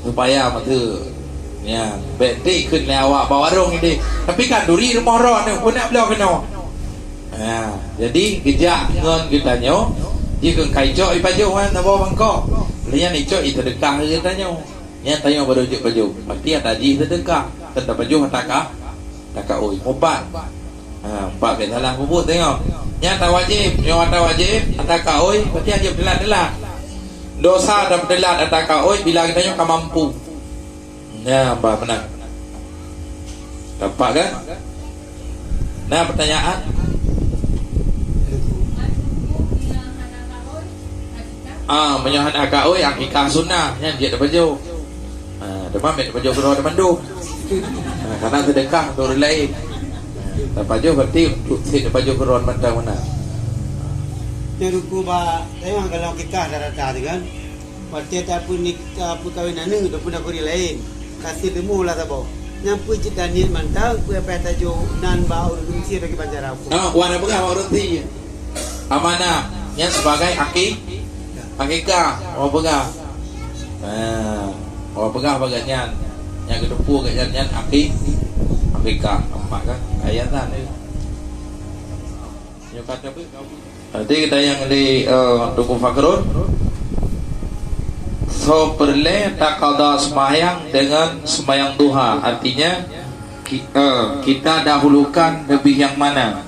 Supaya mata ya, berarti kena awak bawa warung ini. Tapi kan duri rumah ron ni, pun nak belah kena. Jadi kejak ngon kita nyo. Jika kai cok ipaju kan bawa Bangkok. Lian ni cok itu sedekah dia tanya. Yang tanya baru juk baju. Pasti ada di sedekah. Tentang baju takah. Takah oi 4. 4 ke salah bubut tengok. Yang tak wajib, yang tak wajib takah oi, pasti aja delat-delat. Dosa dan delat takah oi bila kita nyo mampu. Ya, apa benar. Dapat kan? Nah, pertanyaan menyohan akak oi akikah sunnah yang dia dapat baju. Demam dapat baju keluar mandu. Karena sedekah untuk orang lain. Dapat baju berarti untuk dapat baju keluar mandu mana. Yang ruku ba tengok kalau akikah rata kan. Berarti ataupun nikah perkahwinan ni dah pun aku lain. Kasih demo lah tabo. Nyampu cita niat mantau ku apa tajuk nan ba urun si bagi banjar aku. Warna begah urun si. Amanah yang sebagai akikah, orang pegang. Orang pegang bagian yang kedua bagian akikah. Empat kan? Ayatan ni. Yang kata apa? Nanti kita yang di Tuku Fakrun. So perle tak qada sembahyang dengan sembahyang duha. Artinya kita dahulukan lebih yang mana?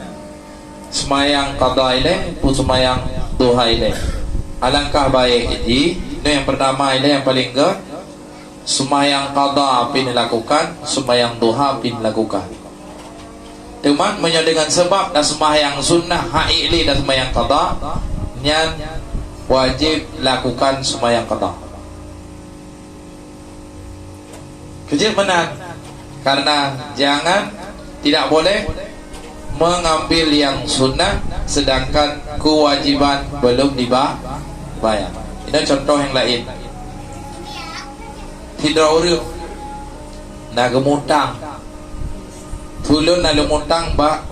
Sembahyang qada ile pun sembahyang duha ile. Alangkah baik ini yang pertama ini yang paling ke sembahyang qada pin lakukan, sembahyang duha pin lakukan. Teman dengan sebab dan sembahyang sunnah haili dan sembahyang qada yang wajib lakukan sembahyang qada. Kecil benar karena jangan tidak boleh mengambil yang sunnah sedangkan kewajiban belum dibayar. Ini contoh yang lain. Tidak urut nak gemutang, tulun nak gemutang ba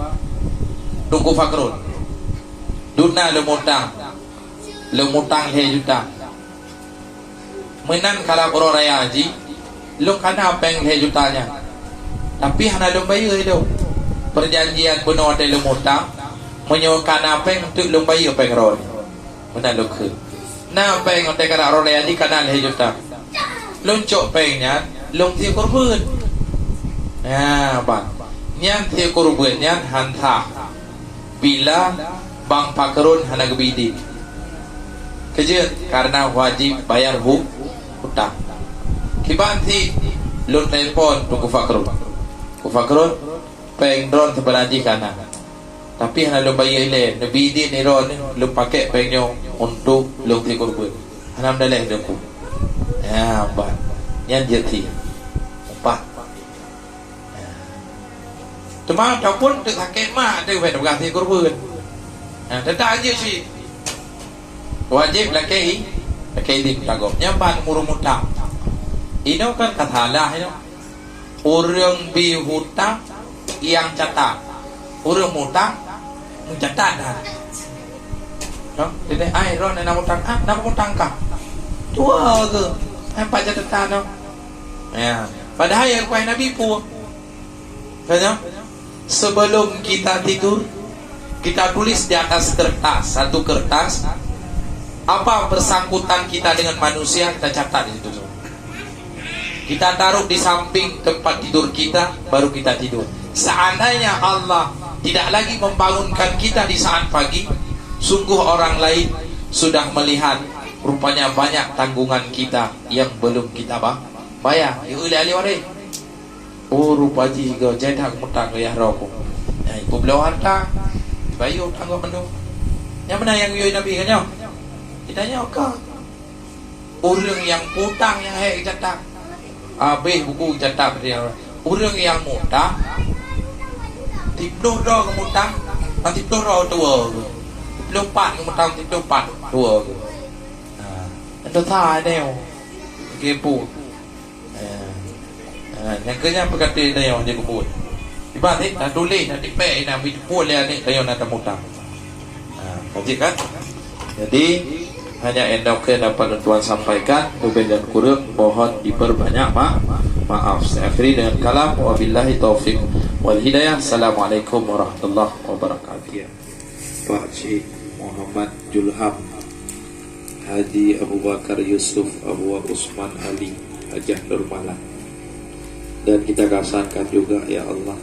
Tuku Fakrun. Duna gemutang he juta. Menan kalau orang raya haji, lu kana peng he jutanya. Tapi hana lu bayar itu. Perjanjian benar ada lemutang menyewakan apa yang untuk lumbai apa yang roh mana lukh na apa yang untuk kena roh lagi kanal hijuta luncuk pengnya lung ti korban ya bang nyan ti korban nyan hanta bila bang pakrun hana gebidi kerja karena wajib bayar hutang kibanti lun telepon Tuku Fakrun peng drone sebelaji kanan. Tapi hana lu bayar ile, nabi di ni ron lu pakai pengnya untuk lu tikur pun. Hanam daleh deku. Ya, ban. Yang jeti. 4. Cuma ataupun tu sakit mak tu vet bekas tikur pun. Tetap aja sih. Wajib laki di tanggung. Nyampan murung hutang. Ini kan kata Allah itu. Orang bihutang yang catat, orang mutang mencatat dah. Jadi ron nak mutang, nak mutang kah? Tua ke? Apa catatan tu? Ya. Padahal yang kuih Nabi pun, kan? Sebelum kita tidur, kita tulis di atas kertas, satu kertas, apa bersangkutan kita dengan manusia kita catat di situ. Kita taruh di samping tempat tidur kita, baru kita tidur. Seandainya Allah tidak lagi membangunkan kita di saat pagi, sungguh orang lain sudah melihat rupanya banyak tanggungan kita yang belum kita bayar. Ya uli ali wari. Oh rupa jika jadi hak mutang ya rokok. Ya ibu belau harta bayu tanggung menu. Yang mana yang yoi Nabi kan? Ditanya kau. Orang yang putang yang hek cetak. Habis buku cetak dia. Orang yang mutang tiploh dah kemutang, nanti tiploh dah tua. Tiploh pat kemutang, tiploh pat tua. Anda tahu neo, kepo. Yang kerja berkata neo dia kebut. Tiba ni dah tulis, dah tipek, dah bimpul dia ni neo nak mutang. Kaji kan? Jadi hanya endoknya dapat tuan sampaikan. Lebih dan kurang mohon diperbanyak maaf. Saya akhiri dengan kalam wabillahi taufiq wal hidayah. Assalamualaikum warahmatullahi wabarakatuh. Pak Syekh Muhammad Julham Haji Abu Bakar Yusuf Abu Usman Ali Hajah Nurmalah, dan kita kasihkan juga ya Allah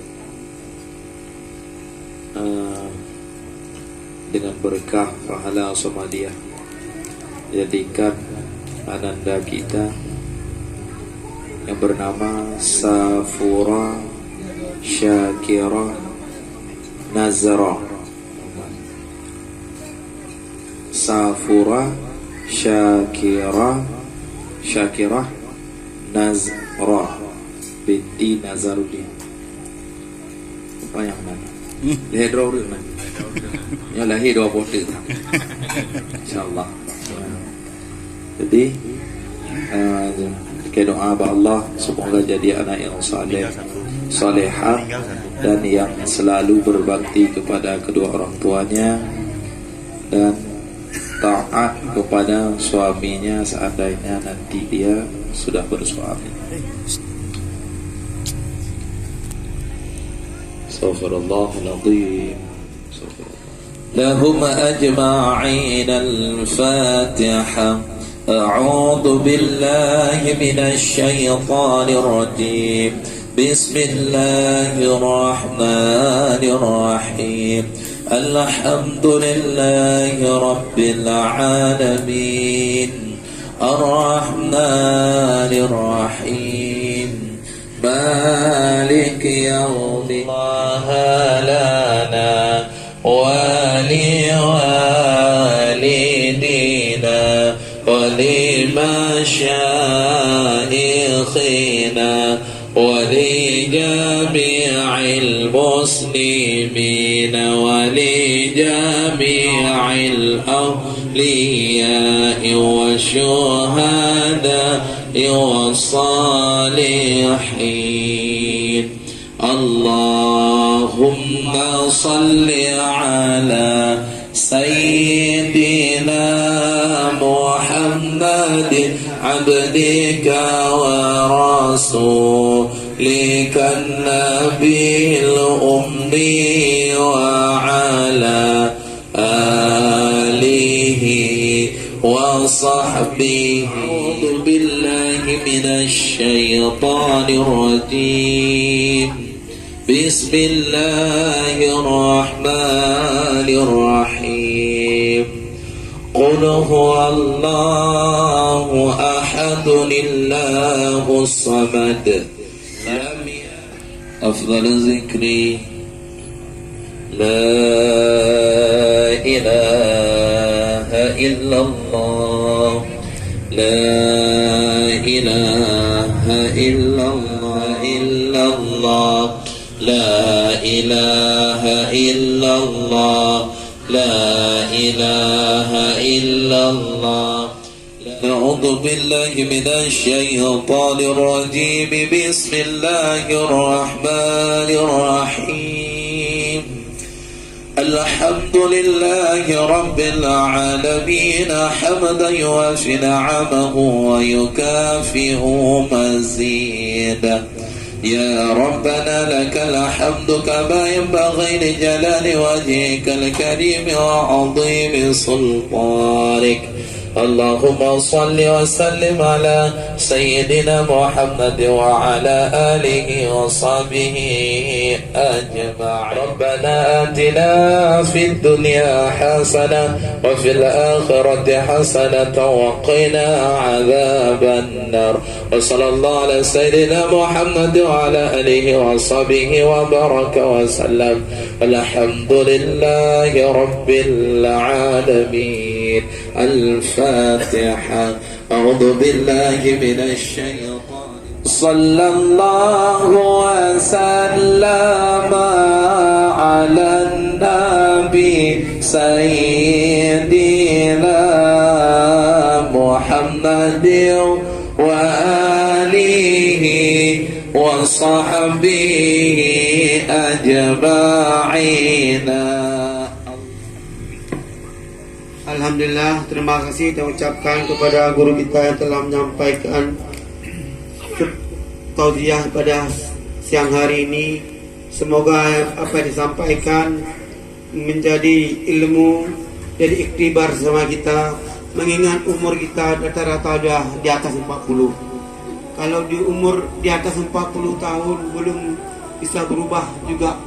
dengan berkah pahala Somalia, jadikan ananda kita yang bernama Safura Syakira Nazra. Safura Syakira Nazra binti Nazaruddin. Apa yang mana? Lihat dulu mana? Ya lahir 2 pote. Insyaallah. Jadi kita doa kepada Allah semoga jadi anak yang saleh, salehah, dan yang selalu berbakti kepada kedua orang tuanya dan taat kepada suaminya seandainya nanti dia sudah bersuami. Astaghfirullahaladzim. Lahum ajma'in al-Fatihah. أعوذ بالله من الشيطان الرجيم بسم الله الرحمن الرحيم الحمد لله رب العالمين الرحمن الرحيم مالك يوم الله لنا ولوالدينا ولمشايخنا ولجميع المسلمين ولجميع الأولياء والشهداء والصالحين. اللهم صل على سيدنا محمد عبدك ورسولك النبي الأمي وعلى آله وصحبه. أعوذ بالله من الشيطان الرجيم بسم الله الرحمن الرحيم قل هو الله أحد الله الصمد لم يلد. أفضل الذكر لا إله إلا الله لا إله إلا الله إلا الله لا إله إلا الله لا إله إلا الله. أعوذ بالله من الشيطان الرجيم بسم الله الرحمن الرحيم الحمد لله رب العالمين حمدا يوافي نعمه ويكافئ مزيدا. يا ربنا لك الحمد كما ينبغي لجلال وجهك الكريم وعظيم سلطانك اللهم صل وسلم على سيدنا محمد وعلى آله وصحبه أجمعين. ربنا آتنا في الدنيا حسنة وفي الآخرة حسنة وقنا عذاب النار. وصلى الله على سيدنا محمد وعلى آله وصحبه وبارك وسلم. الحمد لله رب العالمين. الفاتحة. أعوذ بالله من الشيطان. صلى الله وسلم على النبي سيدنا محمد وآله وصحبه أجمعين. Alhamdulillah, terima kasih kita ucapkan kepada guru kita yang telah menyampaikan tausiah pada siang hari ini. Semoga apa yang disampaikan menjadi ilmu, jadi iktibar sama kita, mengingat umur kita rata-rata sudah di atas 40. Kalau di umur di atas 40 tahun belum bisa berubah juga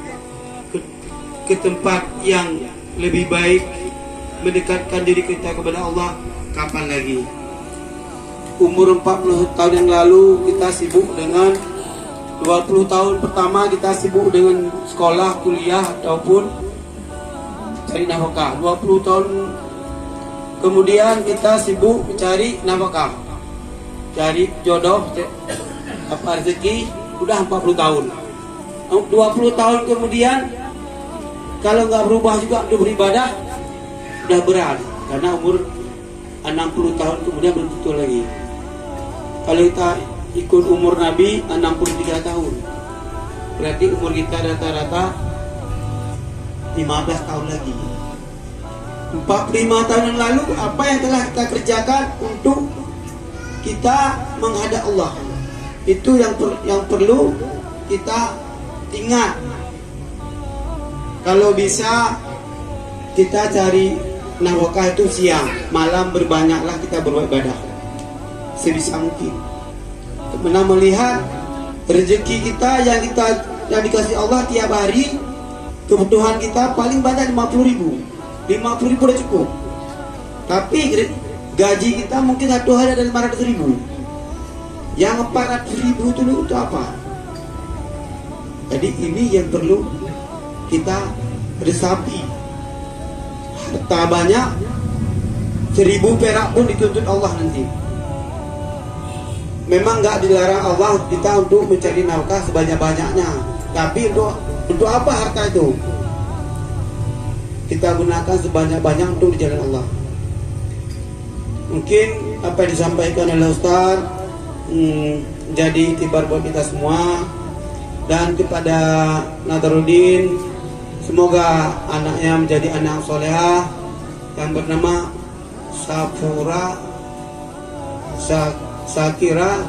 ke tempat yang lebih baik, mendekatkan diri kita kepada Allah, kapan lagi? Umur 40 tahun yang lalu kita sibuk dengan 20 tahun pertama kita sibuk dengan sekolah, kuliah ataupun cari nafkah. 20 tahun kemudian kita sibuk mencari nafkah, cari jodoh, apa rezeki, udah 40 tahun. 20 tahun kemudian kalau nggak berubah juga untuk beribadah, udah berat, karena umur 60 tahun kemudian belum tentu lagi. Kalau kita ikut umur Nabi 63 tahun, berarti umur kita rata-rata 15 tahun lagi. 45 tahun yang lalu apa yang telah kita kerjakan untuk kita menghadap Allah, itu yang perlu kita ingat. Kalau bisa kita cari nafkah itu siang, malam berbanyaklah kita beribadah sebisa mungkin. Pernah melihat rezeki kita yang dikasih Allah tiap hari, kebutuhan kita paling banyak 50.000. 50.000 udah cukup. Tapi gaji kita mungkin satu hari ada 500.000. Yang 400.000 itu apa? Jadi ini yang perlu kita resapi. Harta banyak, 1000 perak pun dituntut Allah nanti. Memang nggak dilarang Allah kita untuk mencari nafkah sebanyak-banyaknya, tapi untuk apa harta itu? Kita gunakan sebanyak-banyak untuk di jalan Allah. Mungkin apa yang disampaikan oleh Ustaz jadi iktibar buat kita semua. Dan kepada Nazaruddin, semoga anaknya menjadi anak solehah yang bernama Safura Sakira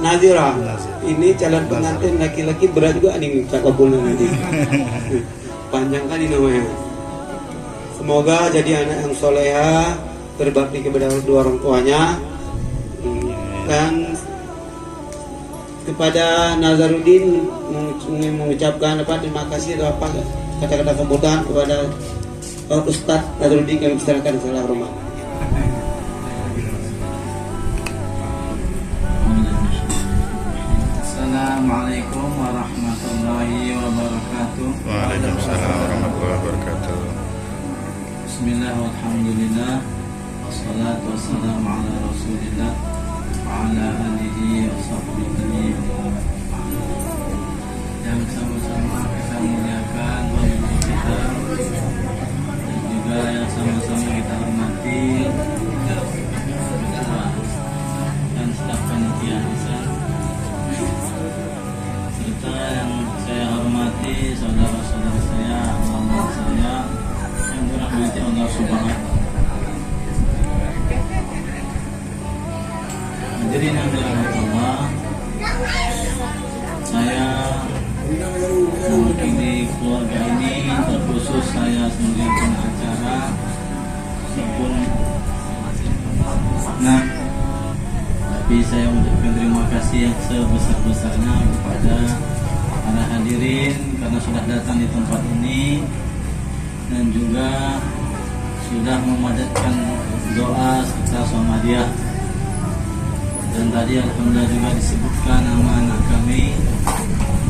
Nazira. Ini calon pengantin laki-laki, berat juga nih kabulnya nanti. Panjang kali namanya. Semoga jadi anak yang solehah, berbakti kepada kedua orang tuanya. Dan kepada Nazaruddin mengucapkan terima kasih atau kata-kata sambutan kepada Ustaz Nazaruddin, kami persilakan segala hormat. Assalamualaikum warahmatullahi wabarakatuh. Waalaikumsalam warahmatullahi wabarakatuh. Bismillah walhamdulillah, wassalatu wassalamu ala rasulillah wa ala alihi wa sahbihi. Yang sama-sama kita muliakan wajib kita, dan juga yang sama-sama kita hormati dan staf panitia Ihsan, serta yang saya hormati saudara-saudara saya, anak saya yang dirahmati Allah Subhanahu. Hadirin yang dirahmati Allah, saya mewakili keluarga ini, terkhusus saya sebagai pengacara, Tapi saya ucapkan terima kasih yang sebesar-besarnya kepada para hadirin karena sudah datang di tempat ini dan juga sudah memanjatkan doa serta Muhammadiyah. Dan tadi alhamdulillah juga disebutkan nama anak kami,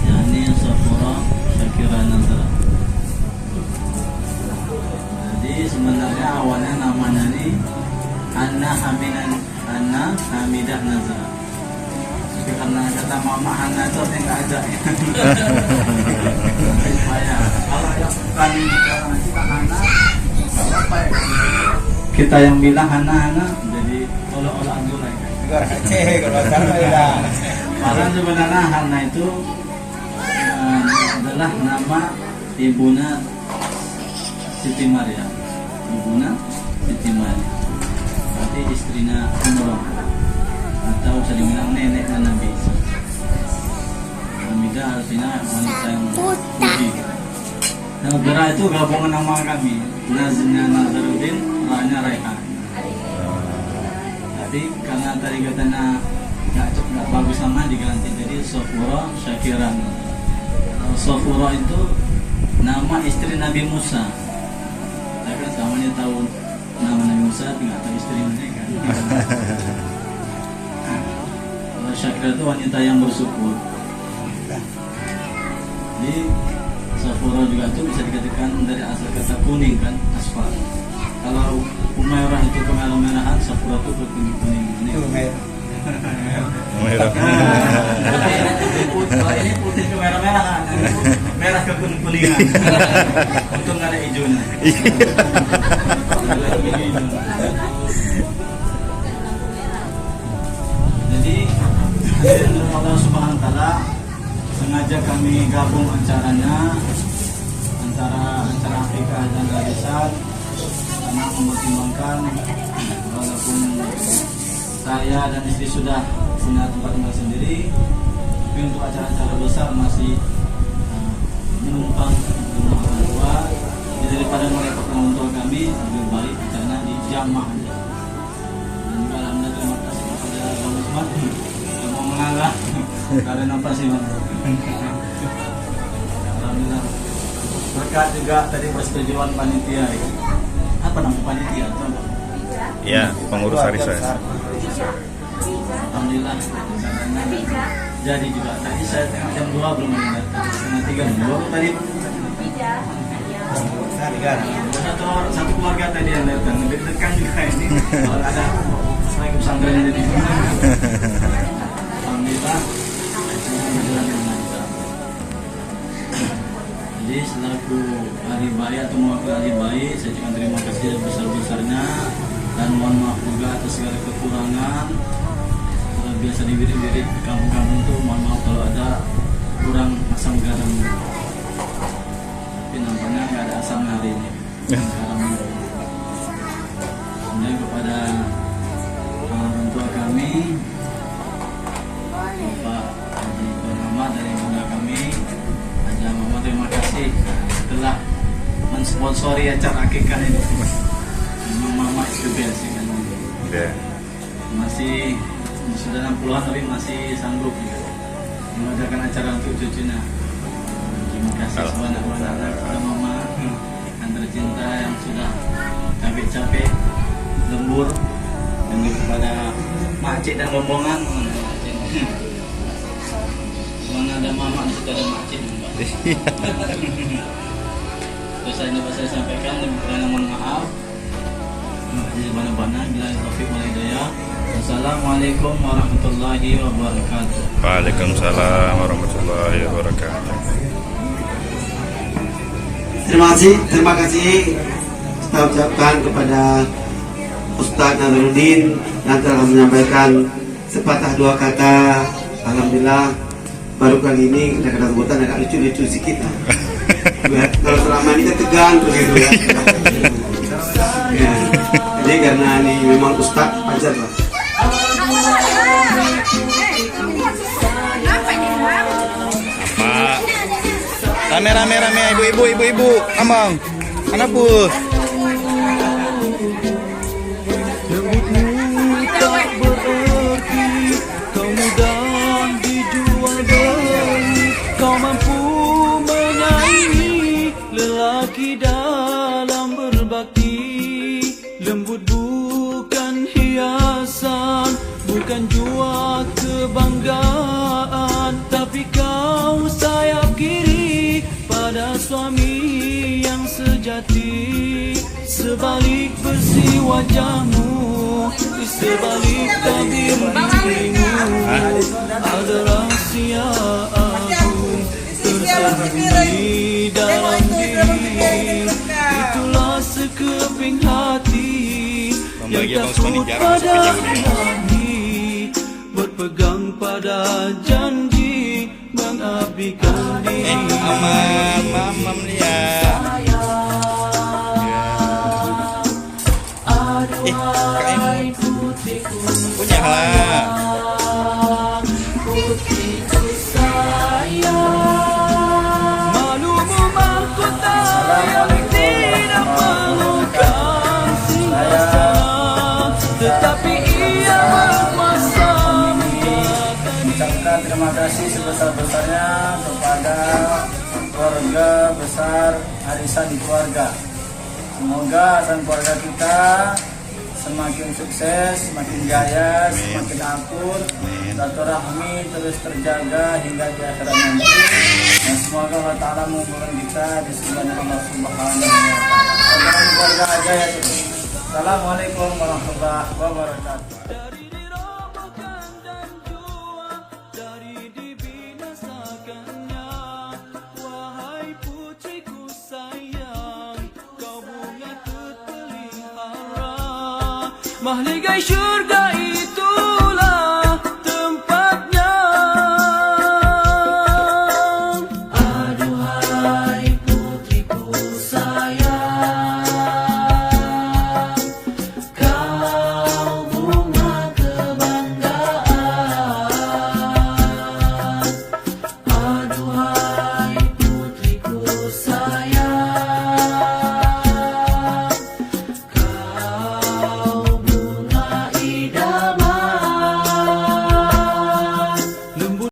yakni Safura Syakira Nazara. Jadi sebenarnya awalnya namanya ini Anna Hamidah Nazara. Tapi karena kata Mama Hana itu yang nggak ada ya. Supaya kalau yang bukan kita Hana, apa ya? Kita yang bilang Hana, jadi olah-olah dulu ya. Malah sebenarnya Hana itu adalah nama ibunya Siti Maryam. Ibunya Siti Maryam. Berarti istrinya Umrah atau bisa dibilang neneknya Nabi Isa. Hamidah artinya wanita yang puji. Nah, Bera itu gabungan nama kami. Naznya Nazaruddin, Ranya Raihan. Tapi karena tadi katanya nggak bagus sama diganti jadi Safura Syakira. Safura itu nama istri Nabi Musa. Saya kan samanya tahu nama Nabi Musa, tapi nggak tahu istri mereka. Kalau Syakira itu wanita yang bersyukur. Jadi Safura juga itu bisa dikatakan dari asal kata kuning kan, asfal. Kalau Umairah itu kemerah-merahan, Safura itu kuning-kuning. Merah. Kalau ini putih kemerah-merahan, merah ke kuning-kuningan. Untung nggak ada hijaunya. Jadi Allah Subhanahu Wa Taala sengaja kami gabung acaranya antara acara akikah dan arisan karena mempertimbangkan walaupun saya dan istri sudah punya tempat tinggal sendiri, tapi untuk acara-acara besar masih menumpang rumah orang tua. Jadi daripada merepotkan orang tua kami, lebih baik acaranya di Jamah aja. Dan juga alhamdulillah terima kasih kepada Bang Usman yang mau mengalah karena apa sih Bang? Alhamdulillah berkat juga tadi persetujuan panitia ya. Apa nama panitia atau apa? Ya, pengurus arisan. Alhamdulillah jadi juga tadi saya tengah jam 2 belum datang, setengah 3 baru tadi satu keluarga tadi yang datang, lebih tekan juga ini kalau ada lagi pesantren yang di sini. Alhamdulillah. Jadi selaku ahli bayi atau mewakili ahli bayi, saya ucapkan terima kasih sebesar-besarnya dan mohon maaf juga atas segala kekurangan. Kalau biasa diwirid-wirid di kampung-kampung itu, mohon maaf kalau ada kurang asam garam. Tapi nampaknya nggak ada asam hari ini. Garam. Kemudian kepada orang tua kami, Bapak Haji Muhammad dari bunda kami, Haji Muhammad, terima kasih telah mensponsori acara akikah ini. Mama itu biasa kan. Masih sudah 60-an tapi masih sanggup mengadakan acara untuk cucunya. Terima kasih sebanyak-banyaknya kepada Mama yang tercinta yang sudah capek-capek lembur, dan kepada Makcik dan rombongan. Mana ada Mama di situ ada Makcik. Terus saya sampaikan lebih kurang mohon maaf. Terima kasih banyak-banyak. Bila taufik wal hidayah. Assalamualaikum warahmatullahi wabarakatuh. Waalaikumsalam warahmatullahi wabarakatuh. Terima kasih kita ucapkan kepada Ustaz Nazaruddin yang telah menyampaikan sepatah dua kata. Alhamdulillah baru kali ini kata-kata sebutan agak lucu-lucu sedikit. Kalau selama ini kita tegang terus gitu ya. Jadi karena ini memang Ustaz ajar lah. Rame-rame ibu-ibu, amang, anak bus. sebalik bersih wajahmu, di sebalik tabir dirimu ada rahasia agung tersembunyi dalam diri. Itulah sekeping hati yang takut pada ilahi, berpegang pada janji mengabdikan diri. Mamam ya. Aduhai putriku Punya lah. putriku sayang, malumu mahkota yang tidak melukan singgah, tetapi ia berkuasa Ucapkan terima kasih sebesar-besarnya kepada keluarga besar Arisan Keluarga. Semoga dan keluarga kita semakin sukses, semakin jaya, semakin akur, silaturahmi terus terjaga hingga di akhirat nanti. Dan semoga Allah Ta'ala mengumpulkan kita di surga Allah Subhanahu wa Ta'ala. Keluarga aja ya. Assalamualaikum warahmatullahi wabarakatuh. dari dirobohkan dan jua, dari dibinasakannya. Wahai putriku sayang, kau bunga terpelihara, mahligai syurga